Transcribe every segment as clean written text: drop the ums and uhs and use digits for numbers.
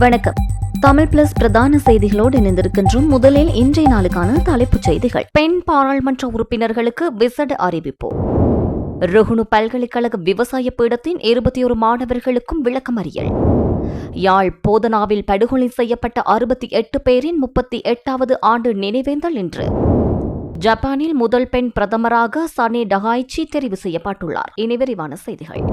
வணக்கம். தமிழ் பிளஸ் பிரதான செய்திகளோடு இணைந்திருக்கின்றோம். முதலில் இன்றைய நாளுக்கான தலைப்புச் செய்திகள். பெண் பாராளுமன்ற உறுப்பினர்களுக்கு விசேட அறிவிப்பு. ருகுணு பல்கலைக்கழக விவசாய பீடத்தின் 21 மாணவர்களுக்கும் விளக்கமறியல். யாழ் போதனாவில் படுகொலை செய்யப்பட்ட 68 பேரின் 38வது ஆண்டு நினைவேந்தல் இன்று. ஜப்பானில் முதல் பெண் பிரதமராக சனே டகாய்ச்சி தெரிவு செய்யப்பட்டுள்ளார். இனி விரிவான செய்திகள்.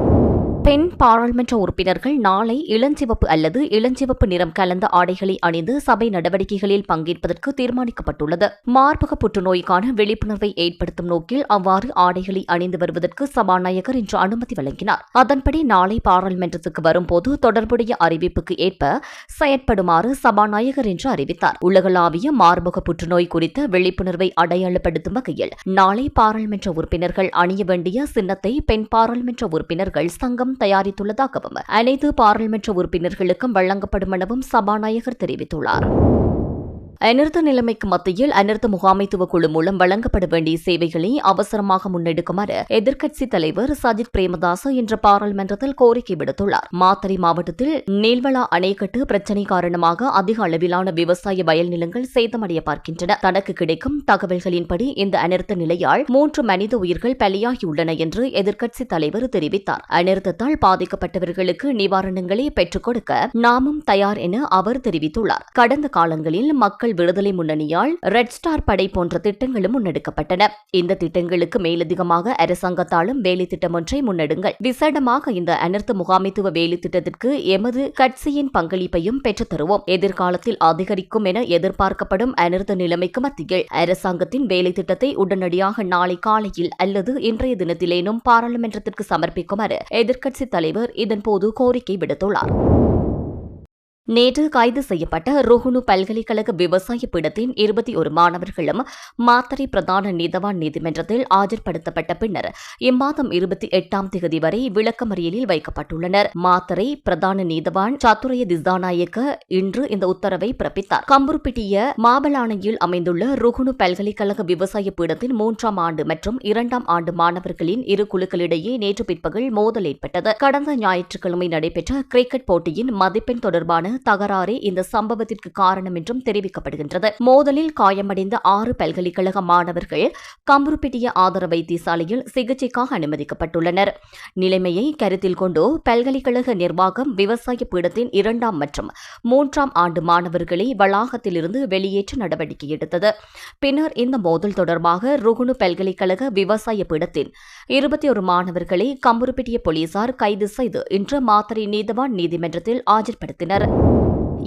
பெண் பாராளுமன்ற உறுப்பினர்கள் நாளை இளஞ்சிவப்பு அல்லது இளஞ்சிவப்பு நிறம் கலந்த ஆடைகளை அணிந்து சபை நடவடிக்கைகளில் பங்கேற்பதற்கு தீர்மானிக்கப்பட்டுள்ளது. மார்பக புற்றுநோய்க்கான விழிப்புணர்வை ஏற்படுத்தும் நோக்கில் அவ்வாறு ஆடைகளை அணிந்து வருவதற்கு சபாநாயகர் இன்று அனுமதி வழங்கினார். அதன்படி நாளை பாராளுமன்றத்துக்கு வரும்போது தொடர்புடைய அறிவிப்புக்கு ஏற்ப செயற்படுமாறு சபாநாயகர் இன்று அறிவித்தார். உலகளாவிய மார்பக புற்றுநோய் குறித்த விழிப்புணர்வை அடையாளப்படுத்தும் வகையில் நாளை பாராளுமன்ற உறுப்பினர்கள் அணிய வேண்டிய சின்னத்தை பெண் பாராளுமன்ற உறுப்பினர்கள் சங்கம் தயாரித்துள்ளதாகவும் அனைத்து பாராளுமன்ற உறுப்பினர்களுக்கும் வழங்கப்படும் எனவும் சபாநாயகர் தெரிவித்துள்ளார். அனர்த்த நிலைமைக்கு மத்தியில் அனர்த்த முகாமைத்துவ குழு மூலம் வழங்கப்பட வேண்டிய சேவைகளை அவசரமாக முன்னெடுக்குமாறு எதிர்க்கட்சித் தலைவர் சஜித் பிரேமதாச இன்று பாராளுமன்றத்தில் கோரிக்கை விடுத்துள்ளார். மாத்தறை மாவட்டத்தில் நீல்வளா அணைக்கட்டு பிரச்சினை காரணமாக அதிக அளவிலான விவசாய வயல் நிலங்கள் சேதமடைய பார்க்கின்றன. தனக்கு கிடைக்கும் தகவல்களின்படி இந்த அனர்த்த நிலையால் 3 மனித உயிர்கள் பலியாகியுள்ளன என்று எதிர்க்கட்சித் தலைவர் தெரிவித்தார். அனர்த்தத்தால் பாதிக்கப்பட்டவர்களுக்கு நிவாரணங்களை பெற்றுக் கொடுக்க நாமும் தயார் என அவர் தெரிவித்துள்ளார். கடந்த காலங்களில் மக்கள் விடுதலை முன்னணியால் ரெட் ஸ்டார் படை போன்ற திட்டங்களும் முன்னெடுக்கப்பட்டன. இந்த திட்டங்களுக்கு மேலதிகமாக அரசாங்கத்தாலும் வேலை திட்டம் ஒன்றை முன்னெடுங்கள். விசேடமாக இந்த அனர்த்த முகாமைத்துவ வேலை திட்டத்திற்கு எமது கட்சியின் பங்களிப்பையும் பெற்றுத் தருவோம். எதிர்காலத்தில் அதிகரிக்கும் என எதிர்பார்க்கப்படும் அனர்த்த நிலைமைக்கு மத்தியில் அரசாங்கத்தின் வேலை திட்டத்தை உடனடியாக நாளை காலையில் அல்லது இன்றைய தினத்திலேனும் பாராளுமன்றத்திற்கு சமர்ப்பிக்குமாறு எதிர்க்கட்சித் தலைவர் இதன்போது கோரிக்கை விடுத்துள்ளார். நேற்று கைது செய்யப்பட்ட ருகுணு பல்கலைக்கழக விவசாய பீடத்தின் 21 மாணவர்களும் மாத்தறை பிரதான நீதவான் நீதிமன்றத்தில் ஆஜர்படுத்தப்பட்ட பின்னர் இம்மாதம் 28ஆம் தேதி வரை விளக்கமறியலில் வைக்கப்பட்டுள்ளனர். மாத்தறை பிரதான நீதவான் சத்துரய திசாநாயக்க இன்று இந்த உத்தரவை பிறப்பித்தார். கம்புருப்பிட்டிய மாபலானையில் அமைந்துள்ள ருகுணு பல்கலைக்கழக விவசாய பீடத்தின் 3ஆம் ஆண்டு மற்றும் 2ஆம் ஆண்டு மாணவர்களின் இரு குழுக்களிடையே நேற்று பிற்பகல் மோதல் ஏற்பட்டது. கடந்த ஞாயிற்றுக்கிழமை நடைபெற்ற கிரிக்கெட் போட்டியின் மதிப்பெண் தொடர்பான தகராறே இந்த சம்பவத்திற்கு காரணம் என்றும் தெரிவிக்கப்படுகின்றது. மோதலில் காயமடைந்த 6 பல்கலைக்கழக மாணவர்கள் கம்புருப்பிட்டிய ஆதார வைத்தியசாலையில் சிகிச்சைக்காக அனுமதிக்கப்பட்டுள்ளனர். நிலைமையை கருத்தில் கொண்டு பல்கலைக்கழக நிர்வாகம் விவசாய பீடத்தின் 2ஆம் மற்றும் 3ஆம் ஆண்டு மாணவர்களை வளாகத்திலிருந்து வெளியேற்ற நடவடிக்கை எடுத்தது. பின்னர் இந்த மோதல் தொடர்பாக ருகுணு பல்கலைக்கழக விவசாய பீடத்தின் 21 மாணவர்களை கம்புருப்பிட்டிய போலீசார் கைது செய்து இன்று மாத்தறை நீதவான் நீதிமன்றத்தில் ஆஜர்படுத்தினர்.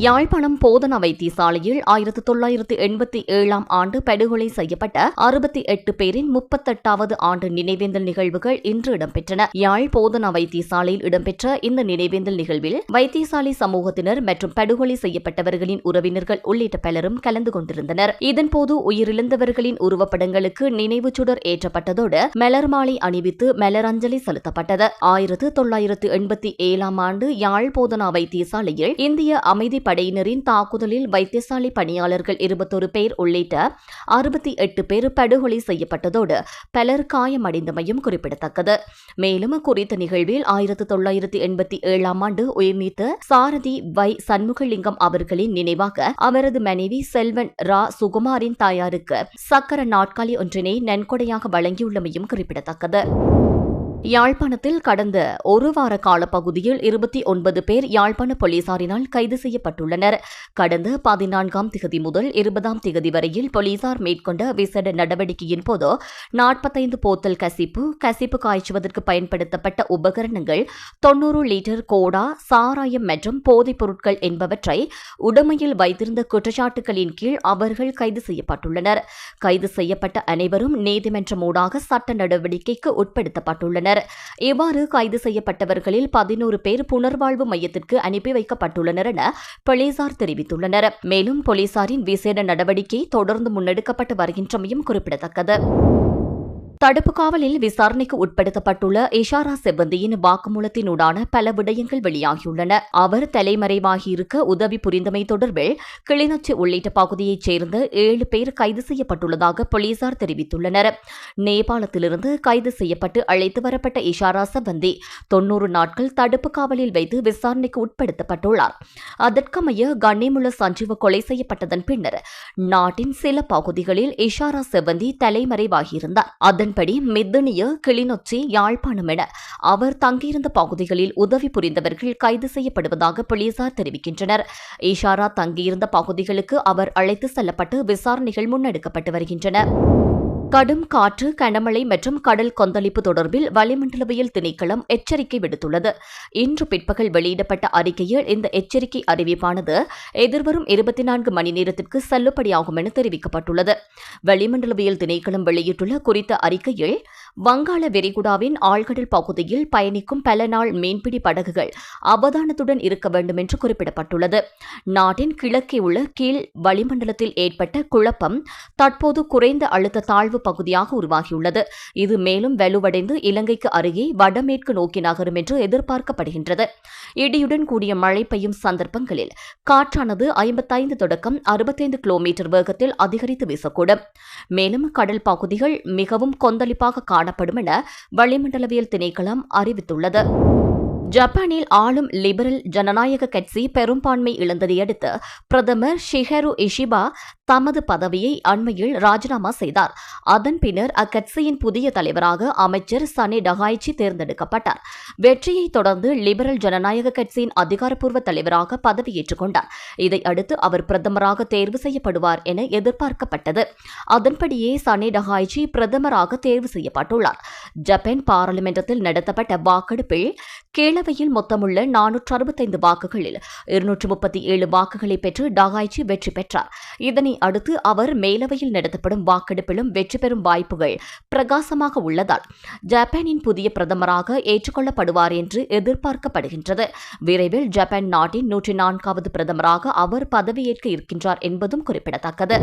யாழ்ப்பாணம் போதனா வைத்தியசாலையில் 1987ஆம் ஆண்டு படுகொலை செய்யப்பட்ட 68 பேரின் 38வது ஆண்டு நினைவேந்தல் நிகழ்வுகள் இன்று இடம்பெற்றன. யாழ் போதனா வைத்தியசாலையில் இடம்பெற்ற இந்த நினைவேந்தல் நிகழ்வில் வைத்தியசாலை சமூகத்தினர் மற்றும் படுகொலை செய்யப்பட்டவர்களின் உறவினர்கள் உள்ளிட்ட பலரும் கலந்து கொண்டிருந்தனர். இதன்போது உயிரிழந்தவர்களின் உருவப்படங்களுக்கு நினைவு சுடர் ஏற்றப்பட்டதோடு மலர் மாலை அணிவித்து மலரஞ்சலி செலுத்தப்பட்டது. 1987ஆம் ஆண்டு யாழ் போதனா வைத்தியசாலையில் இந்திய அமைதி படையினரின் தாக்குதலில் வைத்தியசாலை பணியாளர்கள் 21 பேர் உள்ளிட்ட 68 பேர் படுகொலை செய்யப்பட்டதோடு பலர் காயமடைந்தமையும் குறிப்பிடத்தக்கது. மேலும் குறித்த நிகழ்வில் 1987ஆம் ஆண்டு உயிர்நீத்த சாரதி வை சண்முகலிங்கம் அவர்களின் நினைவாக அவரது மனைவி செல்வன் ரா சுகுமாரின் தாயாருக்கு சக்கர நாட்காலி ஒன்றினை நன்கொடையாக வழங்கியுள்ளமையும் குறிப்பிடத்தக்கது. யாழ்ப்பாணத்தில் கடந்த ஒரு வார காலப்பகுதியில் 29 பேர் யாழ்ப்பாண போலீசாரினால் கைது செய்யப்பட்டுள்ளனர். கடந்த 14ஆம் திகதி முதல் 20ஆம் திகதி வரையில் போலீசார் மேற்கொண்ட விசேட நடவடிக்கையின் போது 45 போத்தல் கசிப்பு காய்ச்சுவதற்கு பயன்படுத்தப்பட்ட உபகரணங்கள், 90 லிட்டர் கோடா, சாராயம் மற்றும் போதைப் பொருட்கள் என்பவற்றை உடமையில் வைத்திருந்த குற்றச்சாட்டுகளின் கீழ் அவர்கள் கைது செய்யப்பட்டுள்ளனர். கைது செய்யப்பட்ட அனைவரும் நீதிமன்றம் ஊடாக சட்ட நடவடிக்கைக்கு உட்படுத்தப்பட்டுள்ளனர். இவ்வாறு கைது செய்யப்பட்டவர்களில் 11 பேர் புனர்வாழ்வு மையத்திற்கு அனுப்பி வைக்கப்பட்டுள்ளனர் என போலீசார் தெரிவித்துள்ளனர். மேலும் போலீசாரின் விசேட நடவடிக்கை தொடர்ந்து முன்னெடுக்கப்பட்டு வருகின்றமையும் குறிப்பிடத்தக்கது. தடுப்பு காவலில் விசாரணைக்கு உட்படுத்தப்பட்டுள்ள இஷாரா செவ்வந்தியின் வாக்குமூலத்தினூடான பல விடயங்கள் வெளியாகியுள்ளன. அவர் தலைமறைவாகியிருக்க உதவி புரிந்தமை தொடர்பில் கிளிநொச்சி உள்ளிட்ட பகுதியைச் சேர்ந்த 7 பேர் கைது செய்யப்பட்டுள்ளதாக போலீசார் தெரிவித்துள்ளனர். நேபாளத்திலிருந்து கைது செய்யப்பட்டு அழைத்து வரப்பட்ட இஷாரா செவ்வந்தி 90 நாட்கள் தடுப்பு காவலில் வைத்து விசாரணைக்கு உட்படுத்தப்பட்டுள்ளார். அதற்கமைய கண்ணியமுள்ள சஞ்சீவ கொலை செய்யப்பட்டதன் பின்னர் நாட்டின் சில பகுதிகளில் இஷாரா செவ்வந்தி தலைமறைவாகியிருந்தார். அதன்படி மித்தனிய, கிளிநொச்சி, யாழ்ப்பாணம் என அவர் தங்கியிருந்த பகுதிகளில் உதவி புரிந்தவர்கள் கைது செய்யப்படுவதாக போலீசார் தெரிவிக்கின்றனர். இஷாரா தங்கியிருந்த பகுதிகளுக்கு அவர் அழைத்து செல்லப்பட்டு விசாரணைகள் முன்னெடுக்கப்பட்டு வருகின்றன. கடும் காற்று, கனமழை மற்றும் கடல் கொந்தளிப்பு தொடர்பில் வளிமண்டலவியல் திணைக்களம் எச்சரிக்கை விடுத்துள்ளது. இன்று பிற்பகல் வெளியிடப்பட்ட அறிக்கையில் இந்த எச்சரிக்கை அறிவிப்பானது எதிர்வரும் 24 மணி நேரத்திற்கு செல்லுபடியாகும் என தெரிவிக்கப்பட்டுள்ளது. வளிமண்டலவியல் திணைக்களம் வெளியிட்டுள்ள குறித்த அறிக்கையில் வங்காள விரிகுடாவின் ஆழ்கடல் பகுதியில் பயணிக்கும் பல நாள் மீன்பிடி படகுகள் அவதானத்துடன் இருக்க வேண்டும் என்று குறிப்பிடப்பட்டுள்ளது. நாட்டின் கிழக்கே உள்ள கீழ் வளிமண்டலத்தில் ஏற்பட்ட குழப்பம் தற்போது குறைந்த அழுத்த தாழ்வு பகுதியாக உருவாகியுள்ளது. இது மேலும் வலுவடைந்து இலங்கைக்கு அருகே வடமேற்கு நோக்கி நகரும் என்று எதிர்பார்க்கப்படுகின்றது. இடியுடன் கூடிய மழை பெய்யும் சந்தர்ப்பங்களில் காற்றானது 55 தொடக்கம் 65 கிலோமீட்டர் வேகத்தில் அதிகரித்து வீசக்கூடும். மேலும் கடல் பகுதிகள் மிகவும் கொந்தளிப்பாக காணப்படும் என வளிமண்டலவியல் திணைக்களம் அறிவித்துள்ளது. ஜப்பானில் ஆளும் லிபரல் ஜனநாயக கட்சி பெரும்பான்மை இழந்ததையடுத்து பிரதமர் ஷிஹெரு இஷிபா தமது பதவியை அண்மையில் ராஜினாமா செய்தார். அதன் பின்னர் அக்கட்சியின் புதிய தலைவராக அமைச்சர் சனே டகாய்ச்சி தேர்ந்தெடுக்கப்பட்டார். வெற்றியை தொடர்ந்து லிபரல் ஜனநாயக கட்சியின் அதிகாரப்பூர்வ தலைவராக பதவியேற்றுக் கொண்டார். இதையடுத்து அவர் பிரதமராக தேர்வு செய்யப்படுவார் என எதிர்பார்க்கப்பட்டது. அதன்படியே சனே டகாய்ச்சி பிரதமராக தேர்வு செய்யப்பட்டுள்ளார். ஜப்பான் பாராளுமன்றத்தில் நடத்தப்பட்ட வாக்கெடுப்பில் கீழவையில் மொத்தமுள்ள 465 வாக்குகளில் 237 வாக்குகளை பெற்று டகாய்ச்சி வெற்றி பெற்றார். இதனை அடுத்து அவர் மேலவையில் நடத்தப்படும் வாக்கெடுப்பிலும் வெற்றி பெறும் வாய்ப்புகள் பிரகாசமாக உள்ளதால் ஜப்பானின் புதிய பிரதமராக ஏற்றுக்கொள்ளப்படுவார் என்று எதிர்பார்க்கப்படுகின்றது. விரைவில் ஜப்பான் நாட்டின் 104வது பிரதமராக அவர் பதவியேற்க இருக்கின்றார் என்பதும் குறிப்பிடத்தக்கது.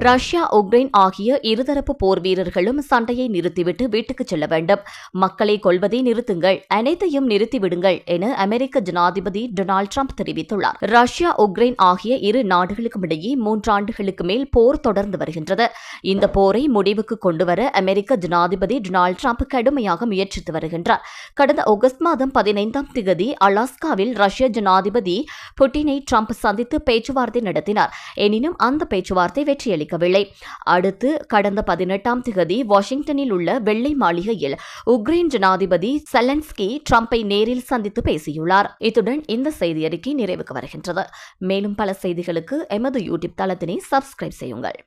ரஷ்யா, உக்ரைன் ஆகிய இருதரப்பு போர் வீரர்களும் சண்டையை நிறுத்திவிட்டு வீட்டுக்கு செல்ல வேண்டும். மக்களை கொல்வதை நிறுத்துங்கள், அனைத்தையும் நிறுத்திவிடுங்கள் என அமெரிக்க ஜனாதிபதி டொனால்டு டிரம்ப் தெரிவித்துள்ளார். ரஷ்யா, உக்ரைன் ஆகிய இரு நாடுகளுக்கும் இடையே 3 ஆண்டுகளுக்கு மேல் போர் தொடர்ந்து வருகின்றது. இந்த போரை முடிவுக்கு கொண்டுவர அமெரிக்க ஜனாதிபதி டொனால்டு டிரம்ப் கடுமையாக முயற்சித்து வருகின்றார். கடந்த ஆகஸ்ட் மாதம் 15ஆம் தேதி அலாஸ்காவில் ரஷ்ய ஜனாதிபதி புட்டினை டிரம்ப் சந்தித்து பேச்சுவார்த்தை நடத்தினார். எனினும் அந்த பேச்சுவார்த்தை வெற்றியளிக்கவில்லை. அடுத்து கடந்த 18ஆம் தேதி வாஷிங்டனில் உள்ள வெள்ளை மாளிகையில் உக்ரைன் ஜனாதிபதி செலன்ஸ்கி டிரம்பை நேரில் சந்தித்து பேசியுள்ளார். இத்துடன் இந்த செய்தி அறிக்கை நிறைவுக்கு வருகின்றது. மேலும் பல செய்திகளுக்கு எமது யூடியூப் தளத்தினை சப்ஸ்கிரைப் செய்யுங்கள்.